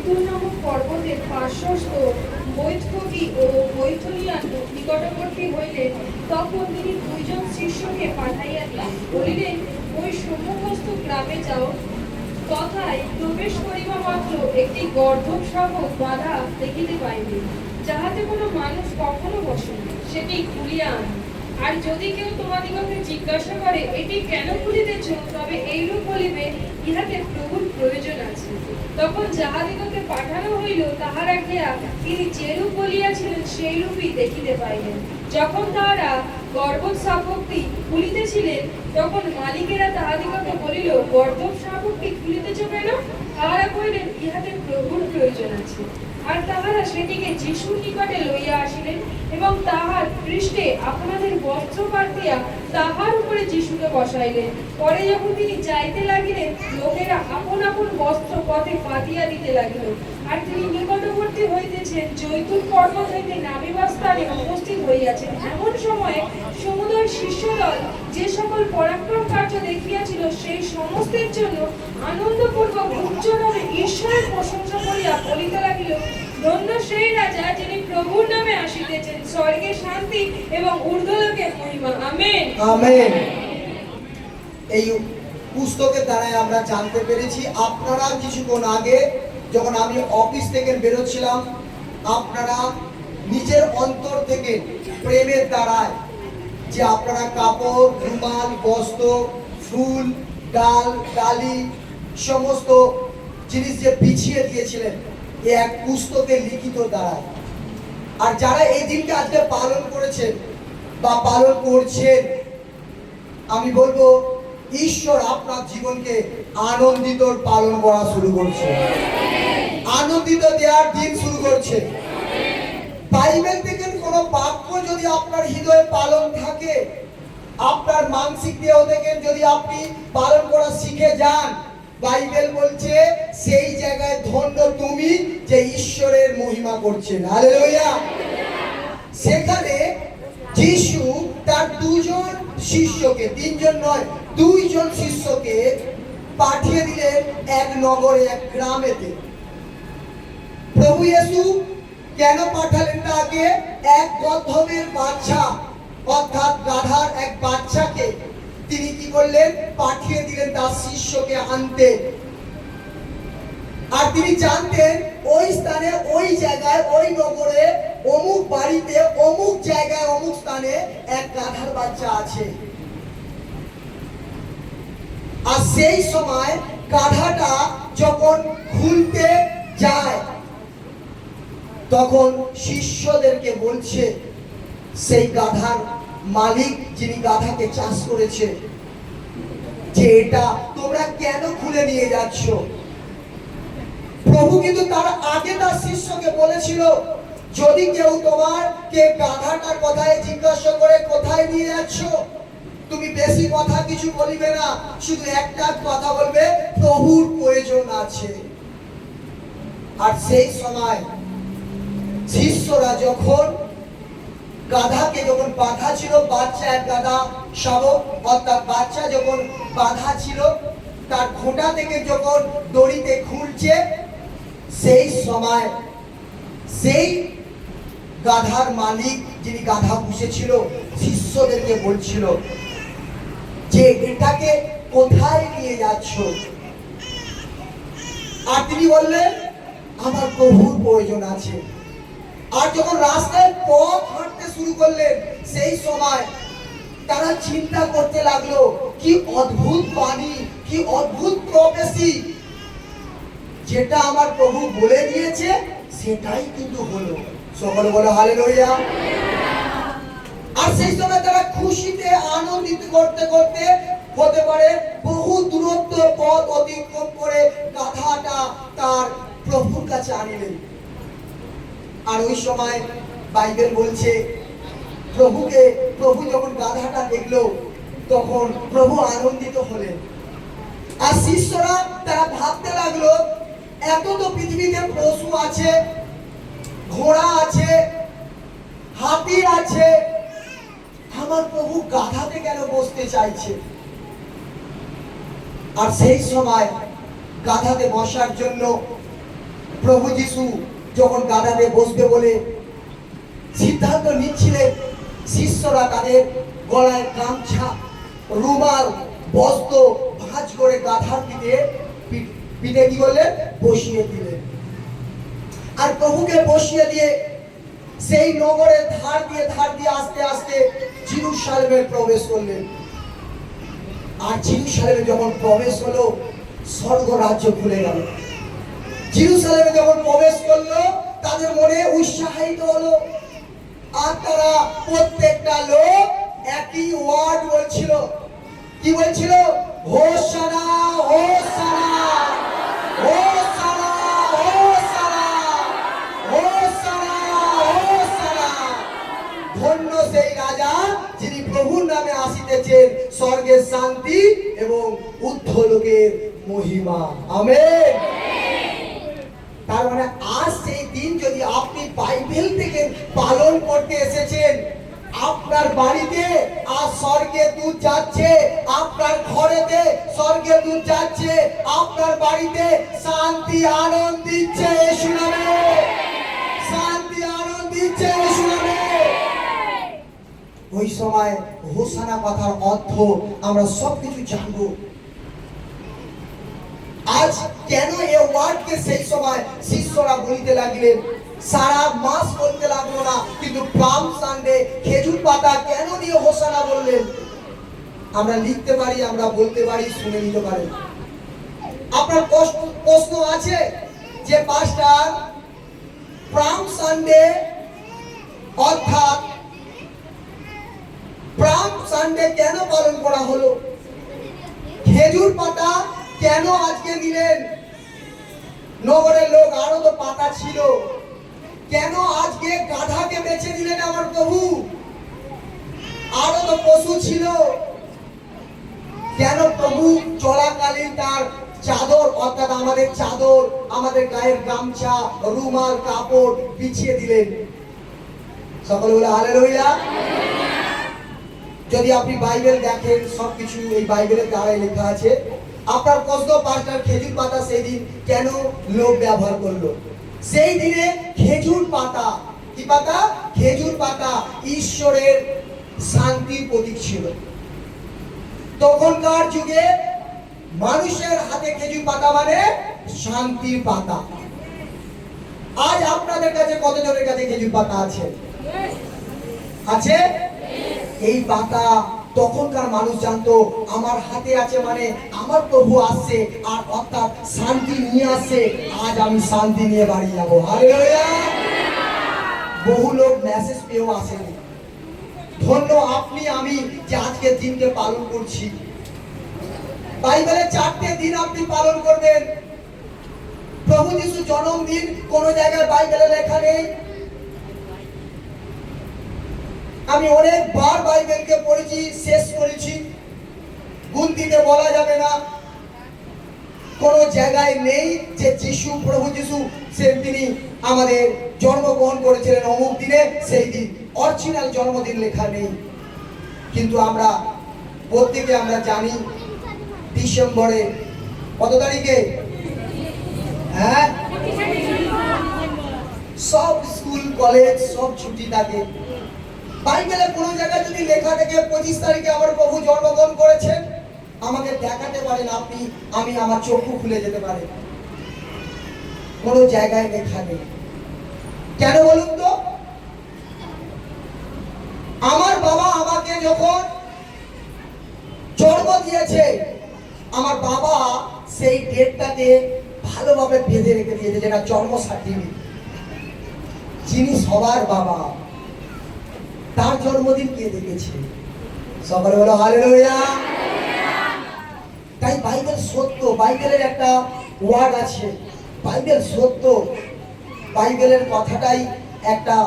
জৈতুন নামক পর্বতের পার্শ্বস্থ বৈঠকি ও বৈঠনিয়ান নিকটবর্তী হইলেন, তখন তিনি দুইজন শিষ্যকে পাঠাইয়া দিলেন, বলিলেন, ওই সম্মুখস্থ গ্রামে যাও, তথায় প্রবেশ করিবা মাত্র একটি গর্ধব শাবক বাঁধা দেখিতে পাইবে, যাহাতে কোনো মানুষ কখনো বসে না, সেটি খুলিয়া আন। আর যদি কেউ তোমাদিগকে জিজ্ঞাসা করে, এটি কেন খুলিতেছ, তবে এইরূপ বলিবে, ইহাতে প্রভুর প্রয়োজন আছে। তখন যাহাদিগকে পাঠানো হইল, তাহারা গিয়া তিনি যেরূপ বলিয়াছিলেন সেই রূপই দেখিতে পাইলেন। যখন তাহারা গর্ভব শাবকটি খুলিতেছিলেন, তখন মালিকেরা তাহাদিগকে বলিল, গর্ভব শাবকটি খুলিতেছ কেন? তাহারা কহিলেন, ইহাতে প্রভুর প্রয়োজন আছে। আর তাহারা সেটিকে যিশুর নিকটে লইয়া আসিলেন এবং তাহার পৃষ্ঠে আপনাদের বস্ত্র পাতিয়া তাহার উপরে যিশুকে বসাইলেন। পরে যখন তিনি যাইতে লাগিলেন, লোকেরা আপন আপন বস্ত্র পথে পাতিয়া দিতে লাগিল। আর তিনি নিকটবর্তী হইতেছেন, জৈতুন পর্বত হইতে নামিবার স্থানে উপস্থিত হইয়াছেন। এমন সময়ে সমুদয় শিষ্যদল যে সকল পরাক্রম কার্য দেখিয়াছিল, সেই সমস্তের জন্য আনন্দপূর্বক উচ্চভাবে ঈশ্বরের প্রশংসা করিয়া বলিতে লাগিল, ধন্য সেই রাজা, যিনি প্রভুর নামে আসিতেছেন, স্বর্গে শান্তি এবং ঊর্ধ্বলোকে মহিমা। আমেন। আমেন। এই পুস্তকের দ্বারা আমরা জানতে পেরেছি, আপনারা কিছুক্ষণ আগে যখন আমি অফিস থেকে বেরোচ্ছিলাম, আপনারা নিজের অন্তর থেকে প্রেমের দ্বারায় যে আপনারা কাপড়, রুমাল, বস্ত্র, ফুল, ডাল, ডালি সমস্ত জিনিস যে বিছিয়ে দিয়েছিলেন, এই এক পুস্তকে লিখিত দ্বারা। আর যারা এই দিনকে আজকে পালন করেছেন বা পালন করছেন, আমি বলবো ঈশ্বর আপনার জীবনকে আনন্দিত পালন করা শুরু করছে, আনন্দিত দেওয়ার দিন শুরু করছে। বাইবেল থেকে কোনো বাক্য যদি আপনার হৃদয়ে পালন থাকে, আপনার মানসিক দেহ থেকে যদি আপনি পালন করা শিখে যান, বাইবেল বলছে সেই জায়গায় ধন্য তুমি যে ঈশ্বরের মহিমা করছেন। হালেলুয়া। সেখানে যিশু তার দুজন শিষ্যকে, তিনজন নয়, দুইজন শিষ্যকে পাঠিয়ে দিলেন এক নগরে, এক গ্রামেতে। প্রভু যিশু কেন পাঠালেন তাকে? এক গর্ভবের বাচ্চা, অর্থাৎ গাধার এক বাচ্চাকে তিনি কি করলেন? পাঠিয়ে দিলেন তার শিষ্যকে আনতে। আর তিনি জানতেন ওই স্থানে, ওই জায়গায়, ওই নগরে, অমুক বাড়িতে, অমুক জায়গায়, অমুক স্থানে এক গাধার বাচ্চা আছে। আর সেই সময় গাধাটা যখন খুলতে যায়, তখন শিষ্যদেরকে বলছে, সেই গাধার মালিক যিনি গাধাকে চাষ করেছে, যে এটা তোমরা কেন খুলে নিয়ে যাচ্ছ? প্রভু কিন্তু তার আগে তার শিষ্যকে বলেছিল, যদি কেউ তোমাকে গাধাটার কথায় জিজ্ঞাসা করে কোথায় নিয়ে যাচ্ছ, তুমি বেশি কথা কিছু বলবে না, শুধু একটা কথা বলবে, প্রভুর প্রয়োজন আছে। আর সেই সময় শিষ্যরা যখন গাধাকে যখন বাঁধা ছিল, বাচ্চা এক গাধা শাবক, অর্থাৎ বাচ্চা যখন বাঁধা ছিল, তার খোঁটা থেকে যখন দড়িতে খুলছে, সেই সময় সেই গাধার মালিক যিনি গাধা পুষেছিল, শিষ্যদেরকে বলছিল যে এটাকে কোথায় নিয়ে যাচ্ছ? আর তিনি বললেন, আমার প্রভুর প্রয়োজন আছে। আর যখন রাস্তায় পথ হাঁটতে শুরু করলেন, সেই সময় তারা চিন্তা করতে লাগলো, কি অদ্ভুত বাণী, কি অদ্ভুত প্রফেসি, যেটা আমার প্রভু বলে দিয়েছে সেটাই কিন্তু হলো। সকলে বলে হালেলুয়া। আর সেই সময় তারা খুশিতে আনন্দিত করতে করতে, হতে পারে বহু দূরত্ব পথ অতিক্রম করে গাধাটা তার প্রভুর কাছে আনিলেন। আর ওই সময় বাইবেল বলছে, প্রভু যখন গাধাটা দেখলো, তখন প্রভু আনন্দিত হলেন। আর শিষ্যরা তারা ভাবতে লাগলো, এত তো পৃথিবীতে পশু আছে, ঘোড়া আছে, হাতি আছে, আমার প্রভু গাধাতে কেন বসতে চাইছে? আর সেই সময় গাধাতে বসার জন্য প্রভু যিশু যখন গাধাতে বসবে বলে সিদ্ধান্ত নিচ্ছিলেন, শিষ্যরা তাদের গলায় গামছা, রুমাল, বস্ত্র ভাঁজ করে গাধার পিঠে কি করলেন? বসিয়ে দিলেন। আর প্রভুকে বসিয়ে দিয়ে সেই নগরের ধার দিয়ে আস্তে আস্তে জেরুজালেমে প্রবেশ করলেন। আর জেরুজালেমে যখন প্রবেশ হলো, স্বর্গ রাজ্য খুলে গেল। জেরুজালেমে যখন প্রবেশ করলো, তাদের মনে উৎসাহিত হলো। আর তারা প্রত্যেকটা লোক একই ওয়ার্ড বলছিল। কি বলছিল? হোসানা, হোসানা, হোসানা, হোসানা, হোসানা, হোসানা। ধন্য সেই রাজা যিনি প্রভুর নামে আসিতেছেন, স্বর্গের শান্তি এবং ঊর্ধ্বলোকের মহিমা। আমেন। তার মানে আজ সেই দিন যদি আপনি বাইবেল থেকে পালন করতে এসেছেন, আপনার বাড়িতে আজ স্বর্গের দূত যাচ্ছে, আপনার ঘরেতে স্বর্গের দূত যাচ্ছে, আপনার বাড়িতে শান্তি আনন্দ দিচ্ছে యేసు নামে, শান্তি আনন্দ দিচ্ছে యేసు নামে। ওই সময় হোসানা কথার অর্থ আমরা সবকিছু জানবো। আজ কেন এই ওয়ার্ডকে সেই সময় শিষ্যরা বলিতে লাগলেন, সারা মাস বলতে লাগলো না, কিন্তু পাম সানডে খেজুর পাতা কেন নিয়ে হোসানা বললেন? আমরা লিখতে পারি, আমরা বলতে পারি, শুনে নিতে পারি। আপনার প্রশ্ন আছে যে পাস্টার, পাম সানডে অর্থাৎ পাম সানডে কেন পালন করা হলো? খেজুর পাতা কেন আজকে নিলেন? নগরের লোক, আরো তো পাতা ছিল, কেন আজকে গাধাকে বেছে দিলেন আমার প্রভু? আরো তো পশু ছিল, কেন প্রভু চলাকালীন তার চাদর অর্থাৎ আমাদের চাদর, আমাদের গায়ের গামছা, রুমাল, কাপড় বিছিয়ে দিলেন? সকলে বলে হালেলুয়া। যদি আপনি বাইবেল দেখেন, সবকিছু এই বাইবেলের দ্বারাই লেখা আছে। আপনার প্রশ্ন, পাঁচটার খেজুর পাতা সেই দিন কেন লোক ব্যবহার করলো? সেই দিনে খেজুর পাতা, কি পাতা? খেজুর পাতা ঈশ্বরের শান্তির প্রতীক ছিল। তখনকার যুগে মানুষের হাতে খেজুর পাতা মানে শান্তির পাতা। আজ আপনাদের কাছে কতজনের কাছে খেজুর পাতা আছে? আছে? এই পাতা তখনকার মানুষ জানতো, আমার হাতে আছে মানে আমার প্রভু আসছে, আর অর্থাৎ শান্তি নিয়ে আসছে। আজ আমি শান্তি নিয়ে বাড়ি যাবো। হালেলুয়া। বহু লোক মেসেজ পেয়েও আসেনি। ধন্য আপনি আমি যে আজকের দিনকে পালন করছি। বাইবেলের 4টে দিন আপনি পালন করবেন। প্রভু যিশু জন্মদিন কোন জায়গায় বাইবেলে লেখা নেই। আমি অনেকবার বাইবেলকে পড়েছি, শেষ করেছি, গুনতিতে বলা যাবে না। কোন জায়গায় নেই যে যিশু, প্রভু যিশু তিনি আমাদের জন্মগ্রহণ করেছিলেন অমুক দিনে, সেই দিন অরিজিনাল জন্মদিন লেখা নেই। কিন্তু আমরা প্রত্যেকে আমরা জানি ডিসেম্বরে কত তারিখে? হ্যাঁ, সব স্কুল কলেজ সব ছুটি থাকে। বাইবেলে কোন জায়গায় যদি লেখা থাকে 25 তারিখে আমার প্রভু জন্মগ্রহণ করেছেন, আমাকে দেখাতে পারেন আপনি, আমি আমার চক্ষু খুলে যেতে পারে। কোন জায়গায় লেখা নেই। কেন বলুন তো? আমার বাবা আমাকে যখন জন্ম দিয়েছে, আমার বাবা সেই ডেটটাকে ভালোভাবে বেঁধে রেখে দিয়েছে, যেটা জন্ম সার্টিফিকেট। যিনি সবার বাবা, তার জন্মদিন কে দেখেছে? সকলে বলো হালেলুয়া। তাই বাইবেল সত্য। বাইবেলের একটা ওয়ার্ড আছে, বাইবেল সত্য। বাইবেলের কথাটাই একটা